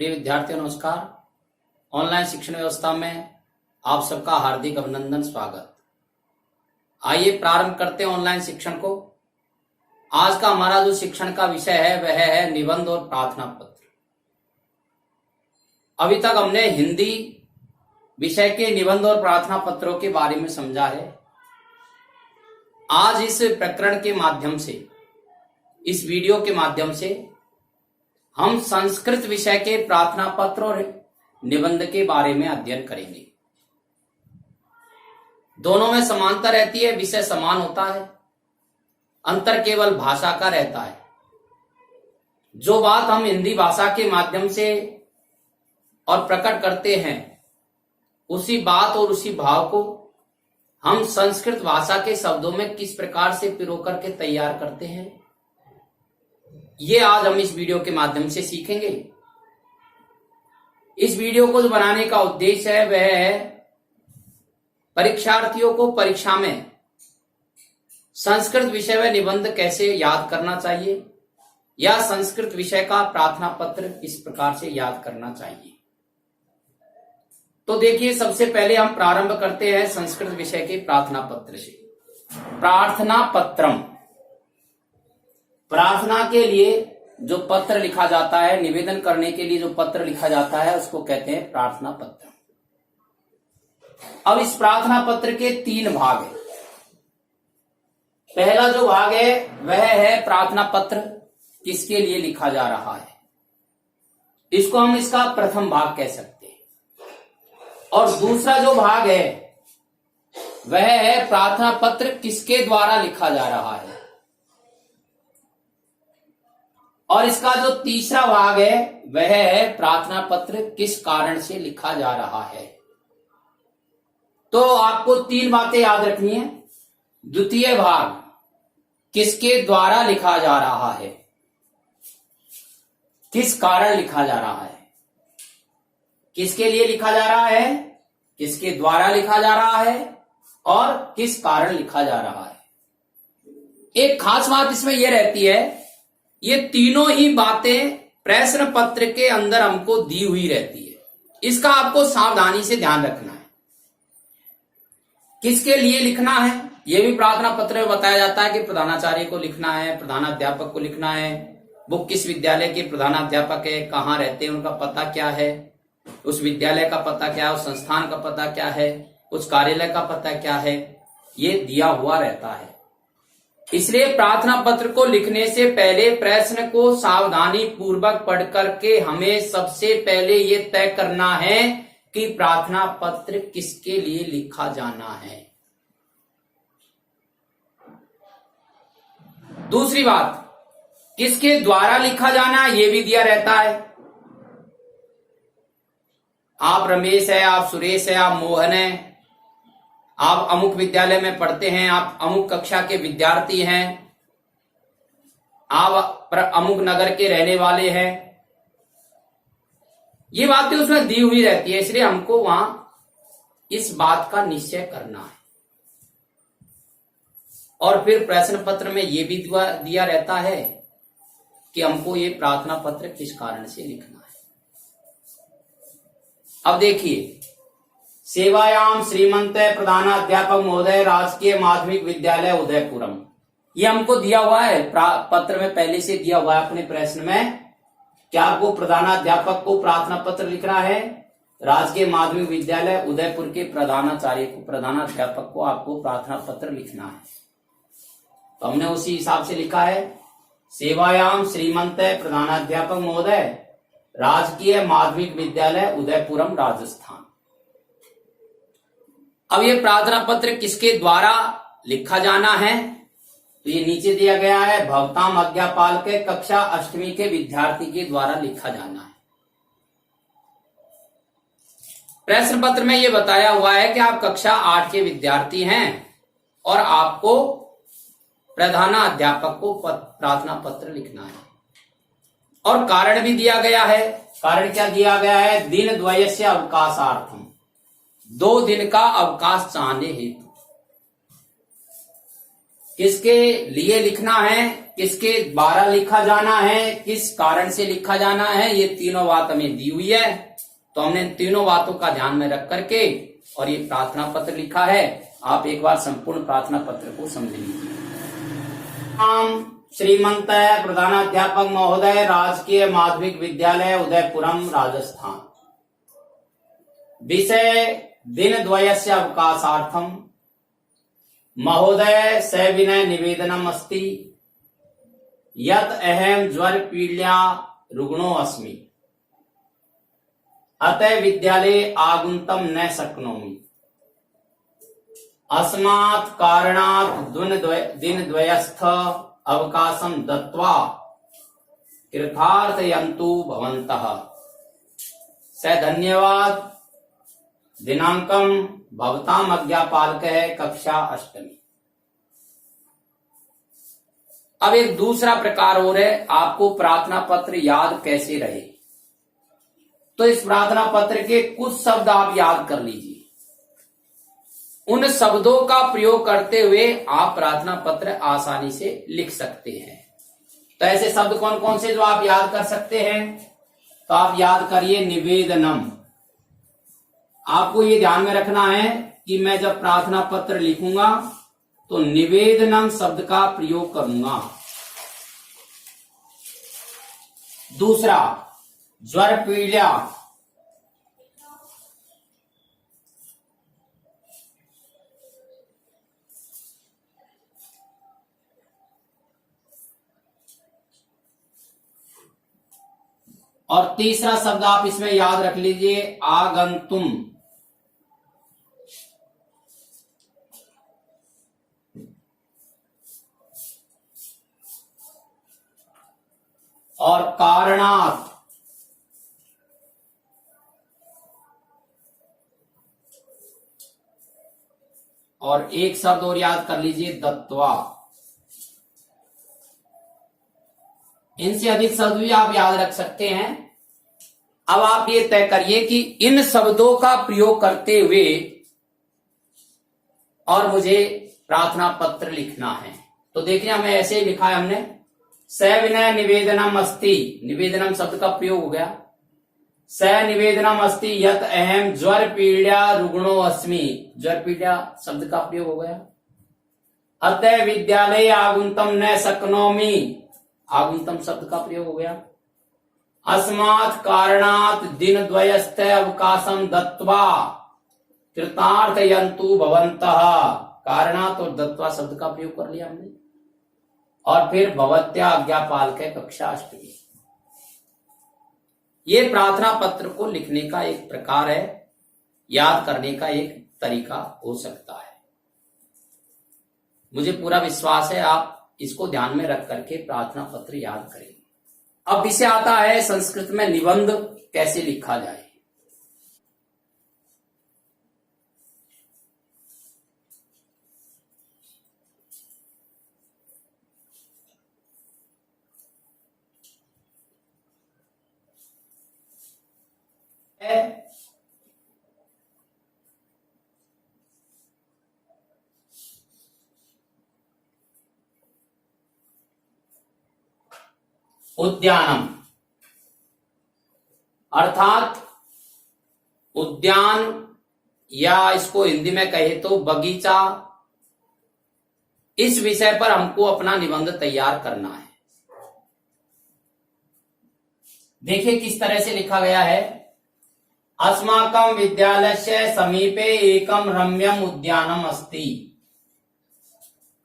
प्रिय विद्यार्थियों नमस्कार। ऑनलाइन शिक्षण व्यवस्था में आप सबका हार्दिक अभिनंदन, स्वागत। आइए प्रारंभ करते हैं ऑनलाइन शिक्षण को। आज का हमारा जो शिक्षण का विषय है वह है निबंध और प्रार्थना पत्र। अभी तक हमने हिंदी विषय के निबंध और प्रार्थना पत्रों के बारे में समझा है। आज इस प्रकरण के माध्यम से, इस वीडियो के माध्यम से हम संस्कृत विषय के प्रार्थना पत्र और निबंध के बारे में अध्ययन करेंगे। दोनों में समानता रहती है, विषय समान होता है, अंतर केवल भाषा का रहता है। जो बात हम हिंदी भाषा के माध्यम से और प्रकट करते हैं, उसी बात और उसी भाव को हम संस्कृत भाषा के शब्दों में किस प्रकार से पिरो करके तैयार करते हैं, ये आज हम इस वीडियो के माध्यम से सीखेंगे। इस वीडियो को जो बनाने का उद्देश्य है वह है परीक्षार्थियों को परीक्षा में संस्कृत विषय में निबंध कैसे याद करना चाहिए या संस्कृत विषय का प्रार्थना पत्र किस प्रकार से याद करना चाहिए। तो देखिए, सबसे पहले हम प्रारंभ करते हैं संस्कृत विषय के प्रार्थना पत्र से। प्रार्थना पत्रम, प्रार्थना के लिए जो पत्र लिखा जाता है, निवेदन करने के लिए जो पत्र लिखा जाता है उसको कहते हैं प्रार्थना पत्र। अब इस प्रार्थना पत्र के 3 भाग हैं। पहला जो भाग है वह है प्रार्थना पत्र किसके लिए लिखा जा रहा है, इसको हम इसका प्रथम भाग कह सकते हैं। और दूसरा जो भाग है वह है प्रार्थना पत्र किसके द्वारा लिखा जा रहा है। और इसका जो तीसरा भाग है वह है प्रार्थना पत्र किस कारण से लिखा जा रहा है। तो आपको 3 बातें याद रखनी है। द्वितीय भाग किसके द्वारा लिखा जा रहा है, किस कारण लिखा जा रहा है, किसके लिए लिखा जा रहा है, किसके द्वारा लिखा जा रहा है और किस कारण लिखा जा रहा है। एक खास बात इसमें यह रहती है, ये तीनों ही बातें प्रश्न पत्र के अंदर हमको दी हुई रहती है। इसका आपको सावधानी से ध्यान रखना है। किसके लिए लिखना है यह भी प्रार्थना पत्र में बताया जाता है कि प्रधानाचार्य को लिखना है, प्रधानाध्यापक को लिखना है, वो किस विद्यालय के प्रधानाध्यापक है, कहाँ रहते हैं, उनका पता क्या है, उस विद्यालय का पता क्या है, उस संस्थान का पता क्या है, उस कार्यालय का पता क्या है, ये दिया हुआ रहता है। इसलिए प्रार्थना पत्र को लिखने से पहले प्रश्न को सावधानी पूर्वक पढ़ करके हमें सबसे पहले ये तय करना है कि प्रार्थना पत्र किसके लिए लिखा जाना है। दूसरी बात, किसके द्वारा लिखा जाना है ये भी दिया रहता है। आप रमेश है, आप सुरेश है, आप मोहन है, आप अमुक विद्यालय में पढ़ते हैं, आप अमुक कक्षा के विद्यार्थी हैं, आप अमुक नगर के रहने वाले हैं, ये बातें उसमें दी हुई रहती है। इसलिए हमको वहां इस बात का निश्चय करना है। और फिर प्रश्न पत्र में यह भी दिया रहता है कि हमको ये प्रार्थना पत्र किस कारण से लिखना है। अब देखिए, सेवायाम श्रीमंत प्रधानाध्यापक महोदय, राजकीय माध्यमिक विद्यालय उदयपुरम, ये हमको दिया हुआ है पत्र में, पहले से दिया हुआ है अपने प्रश्न में कि आपको प्रधानाध्यापक को प्रार्थना पत्र लिखना है, राजकीय माध्यमिक विद्यालय उदयपुर के प्रधानाचार्य को, प्रधानाध्यापक को आपको प्रार्थना पत्र लिखना है। तो हमने उसी हिसाब से लिखा है, सेवायाम श्रीमंत प्रधानाध्यापक महोदय, राजकीय माध्यमिक विद्यालय उदयपुरम, राजस्थान। अब ये प्रार्थना पत्र किसके द्वारा लिखा जाना है, तो ये नीचे दिया गया है, भवताम अज्ञापाल के कक्षा 8वीं के विद्यार्थी के द्वारा लिखा जाना है। प्रश्न पत्र में ये बताया हुआ है कि आप कक्षा 8 के विद्यार्थी हैं और आपको प्रधानाध्यापक को प्रार्थना पत्र लिखना है। और कारण भी दिया गया है। कारण क्या दिया गया है, दिन द्वयस्य अवकाशार्थम, 2 दिन का अवकाश चाहने हेतु। किसके लिए लिखना है, किसके द्वारा लिखा जाना है, किस कारण से लिखा जाना है, ये तीनों बात हमें दी हुई है। तो हमने इन तीनों बातों का ध्यान में रख करके और ये प्रार्थना पत्र लिखा है। आप एक बार संपूर्ण प्रार्थना पत्र को समझ लीजिए। हम श्रीमंत प्रधानाध्यापक महोदय, राजकीय माध्यमिक विद्यालय उदयपुरम, राजस्थान। विषय दिनद्वयस्य अवकाशार्थम महोदय सविनय निवेदनम अस्ति यत् अहम ज्वर पीड़या रुग्णो अस्मि, अतः विद्यालये आगन्तुं न शक्नोमि। अस्मात् कारणात् दिनद्वयस्थ अवकाशं दत्त्वा कृतार्थयन्तु भवन्तः। धन्यवाद। दिनांकम भवताम अज्ञापालक है, कक्षा 8वीं। अब एक दूसरा प्रकार और है, आपको प्रार्थना पत्र याद कैसे रहे। तो इस प्रार्थना पत्र के कुछ शब्द आप याद कर लीजिए। उन शब्दों का प्रयोग करते हुए आप प्रार्थना पत्र आसानी से लिख सकते हैं। तो ऐसे शब्द कौन कौन से जो आप याद कर सकते हैं? तो आप याद करिए निवेदनम। आपको ये ध्यान में रखना है कि मैं जब प्रार्थना पत्र लिखूंगा तो निवेदनम शब्द का प्रयोग करूंगा। दूसरा, ज्वर पीड़ा। और तीसरा शब्द आप इसमें याद रख लीजिए, आगंतुम। और कारणात्। और एक शब्द और याद कर लीजिए, दत्वा। इनसे अधिक शब्द भी आप याद रख सकते हैं। अब आप ये तय करिए कि इन शब्दों का प्रयोग करते हुए और मुझे प्रार्थना पत्र लिखना है। तो देखिए हमें ऐसे ही लिखा है हमने, सविनय निवेदनम अस्ति। निवेदनम शब्द का प्रयोग हो गया। स निवेदनम अस्ति यत् अहम ज्वर पीड़ा रुग्णो अस्मि। ज्वर पीड़ा शब्द का प्रयोग हो गया। अतः विद्यालय आगुंतम न शक्नोमि। आगुंतम शब्द का प्रयोग हो गया। अस्मात् कारणात् दिनद्वयस्थ अवकाशम दत्त्वा कृतार्थयन्तु भवन्तः। कारणात् और दत्त्वा शब्द का प्रयोग कर लिया हमने। और फिर भवत्या आज्ञापालक कक्षा 8वीं। ये प्रार्थना पत्र को लिखने का एक प्रकार है, याद करने का एक तरीका हो सकता है। मुझे पूरा विश्वास है आप इसको ध्यान में रख करके प्रार्थना पत्र याद करेंगे। अब विषय आता है संस्कृत में निबंध कैसे लिखा जाए। उद्यानम अर्थात उद्यान, या इसको हिंदी में कहे तो बगीचा। इस विषय पर हमको अपना निबंध तैयार करना है। देखिए किस तरह से लिखा गया है। अस्माकं विद्यालयस्य समीपे एकम रम्यम उद्यानम अस्ति।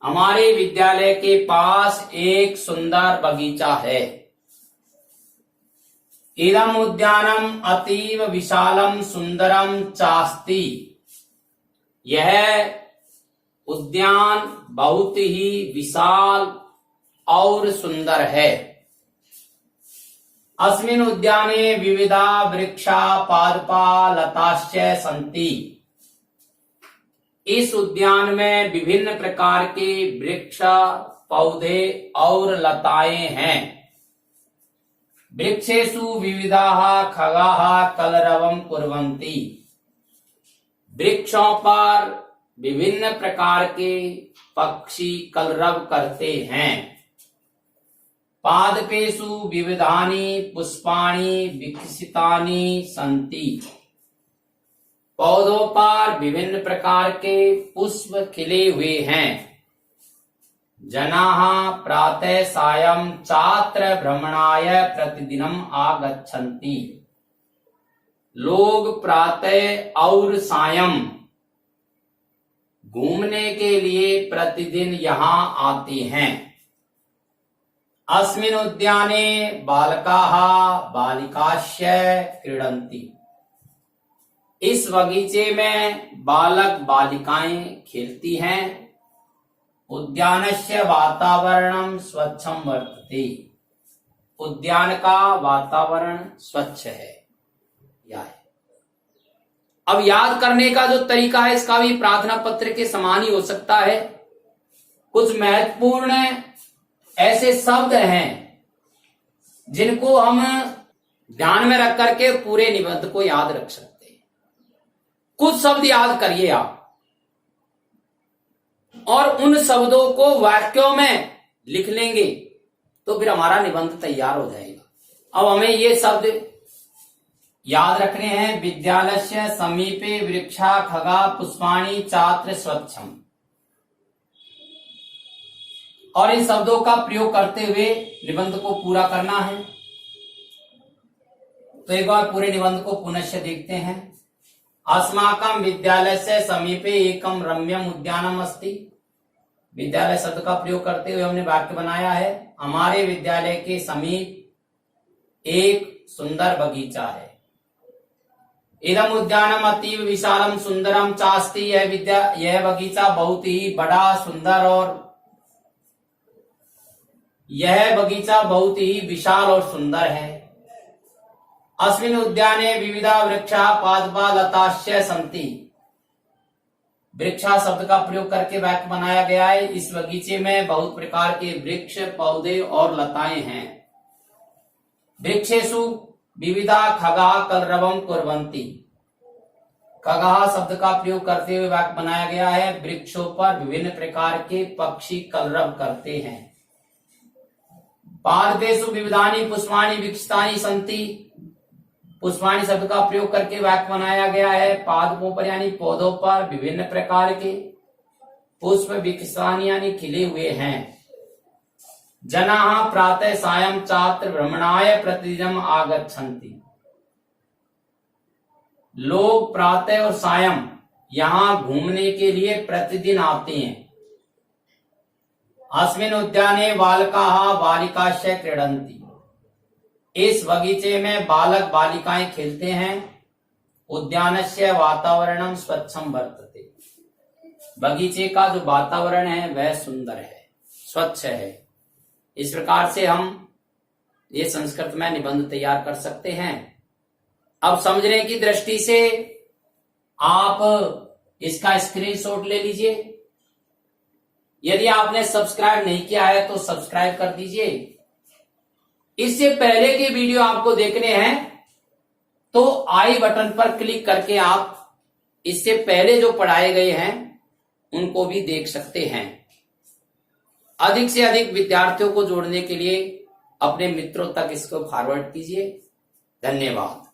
हमारे विद्यालय के पास एक सुंदर बगीचा है। इदम उद्यानम अतीव विशालम सुंदरम चास्ति। यह उद्यान बहुत ही विशाल और सुंदर है। अस्मिन् उद्याने विविधा वृक्षा पादपा लताश्च सन्ति। इस उद्यान में विभिन्न प्रकार के वृक्ष, पौधे और लताएं हैं। वृक्षेषु विविधाः खगाः कलरवं कुर्वन्ति। वृक्षों पर विभिन्न प्रकार के पक्षी कलरव करते हैं। पादपेषु विविधानि पुष्पाणि विकसितानि सन्ति। पौधों पर विभिन्न प्रकार के पुष्प खिले हुए हैं। जनाः प्रातः सायं चात्र भ्रमणाय प्रतिदिनम् आगच्छन्ति। लोग प्रातः और सायं घूमने के लिए प्रतिदिन यहाँ आते हैं। अस्मिन् उद्याने बालकाः बालिकाश्च क्रीडन्ति। इस बगीचे में बालक बालिकाएं खेलती हैं। उद्यानस्य वातावरणं स्वच्छं वर्तते। उद्यान का वातावरण स्वच्छ है। यह है। अब याद करने का जो तरीका है इसका भी प्रार्थना पत्र के समान ही हो सकता है। कुछ महत्वपूर्ण ऐसे शब्द हैं जिनको हम ध्यान में रख करके पूरे निबंध को याद रख सकते हैं। कुछ शब्द याद करिए आप और उन शब्दों को वाक्यों में लिख लेंगे तो फिर हमारा निबंध तैयार हो जाएगा। अब हमें ये शब्द याद रखने हैं। विद्यालयस्य समीपे वृक्षा खगा पुष्पाणि चात्र स्वच्छम। और इन शब्दों का प्रयोग करते हुए निबंध को पूरा करना है। तो एक बार पूरे निबंध को पुनश्च देखते हैं। अस्माकं विद्यालयस्य समीपे एकम रम्यम उद्यानम अस्ति। विद्यालय शब्द का प्रयोग करते हुए हमने वाक्य बनाया है। हमारे विद्यालय के समीप एक सुंदर बगीचा है। इदम उद्यानम अतीव विशालम सुंदरम चास्ति। यह बगीचा बहुत ही बड़ा सुंदर और यह बगीचा बहुत ही विशाल और सुंदर है। अस्मिन् उद्याने विविधा वृक्षा पादपा लताश्च सन्ति। वृक्षा शब्द का प्रयोग करके वाक्य बनाया गया है। इस बगीचे में बहुत प्रकार के वृक्ष पौधे और लताएं हैं। वृक्षेषु विविधा खगा कलरवम कुर्वन्ति। खगा शब्द का प्रयोग करते हुए वाक्य बनाया गया है। वृक्षों पर विभिन्न प्रकार के पक्षी कलरव करते हैं। पादपेषु विविधानि पुष्पाणि विकसितानि सन्ति। पुष्पाणि शब्द का प्रयोग करके वाक्य बनाया गया है। पादपों पर यानी पौधों पर विभिन्न प्रकार के पुष्प विकसितानि यानी खिले हुए हैं। जनाः प्रातः सायं चात्र भ्रमणाय प्रतिदिनम् आगच्छन्ति। लोग प्रातः और सायं यहाँ घूमने के लिए प्रतिदिन आते हैं। अस्मिन् उद्याने बालकाः बालिकाश्च क्रीडन्ति। इस बगीचे में बालक बालिकाएं खेलते हैं। उद्यानस्य वातावरणं स्वच्छं वर्तते। बगीचे का जो वातावरण है वह सुंदर है, स्वच्छ है। इस प्रकार से हम ये संस्कृत में निबंध तैयार कर सकते हैं। अब समझने की दृष्टि से आप इसका स्क्रीनशॉट ले लीजिए। यदि आपने सब्सक्राइब नहीं किया है तो सब्सक्राइब कर दीजिए। इससे पहले के वीडियो आपको देखने हैं तो आई बटन पर क्लिक करके आप इससे पहले जो पढ़ाए गए हैं उनको भी देख सकते हैं। अधिक से अधिक विद्यार्थियों को जोड़ने के लिए अपने मित्रों तक इसको फॉरवर्ड कीजिए। धन्यवाद।